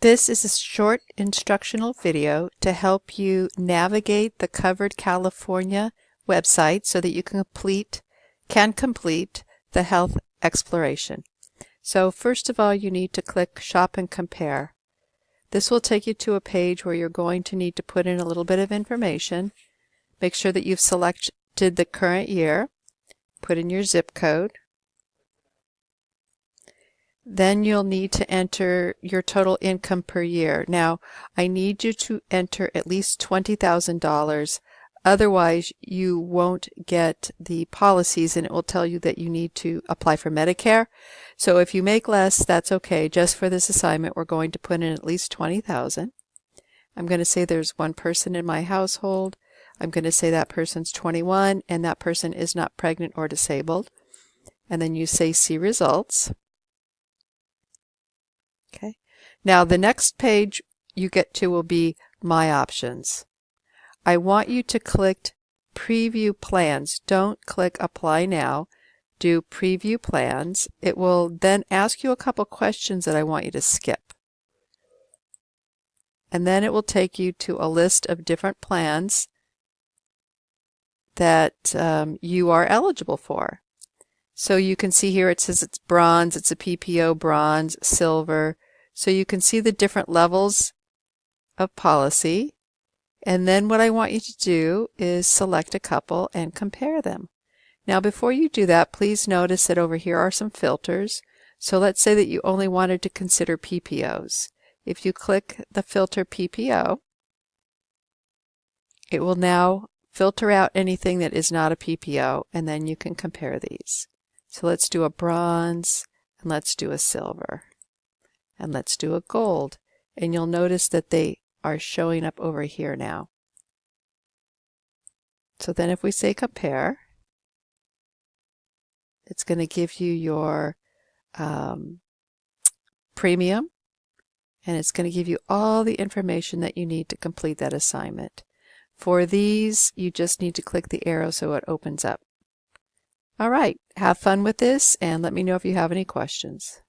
This is a short instructional video to help you navigate the Covered California website so that you can complete the health exploration. So first of all, you need to click Shop and Compare. This will take you to a page where you're going to need to put in a little bit of information. Make sure that you've selected the current year. Put in your zip code. Then you'll need to enter your total income per year. Now, I need you to enter at least $20,000. Otherwise, you won't get the policies and it will tell you that you need to apply for Medicare. So if you make less, that's okay. Just for this assignment, we're going to put in at least $20,000. I'm going to say there's one person in my household. I'm going to say that person's 21 and that person is not pregnant or disabled. And then you say see results. Okay. Now the next page you get to will be My Options. I want you to click Preview Plans. Don't click Apply Now. Do Preview Plans. It will then ask you a couple questions that I want you to skip. And then it will take you to a list of different plans that you are eligible for. So you can see here it says it's bronze, it's a PPO bronze, silver. So you can see the different levels of policy. And then what I want you to do is select a couple and compare them. Now before you do that, please notice that over here are some filters. So let's say that you only wanted to consider PPOs. If you click the filter PPO, it will now filter out anything that is not a PPO, and then you can compare these. So let's do a bronze, and let's do a silver, and let's do a gold. And you'll notice that they are showing up over here now. So then if we say compare, it's going to give you your premium, and it's going to give you all the information that you need to complete that assignment. For these, you just need to click the arrow so it opens up. All right, have fun with this and let me know if you have any questions.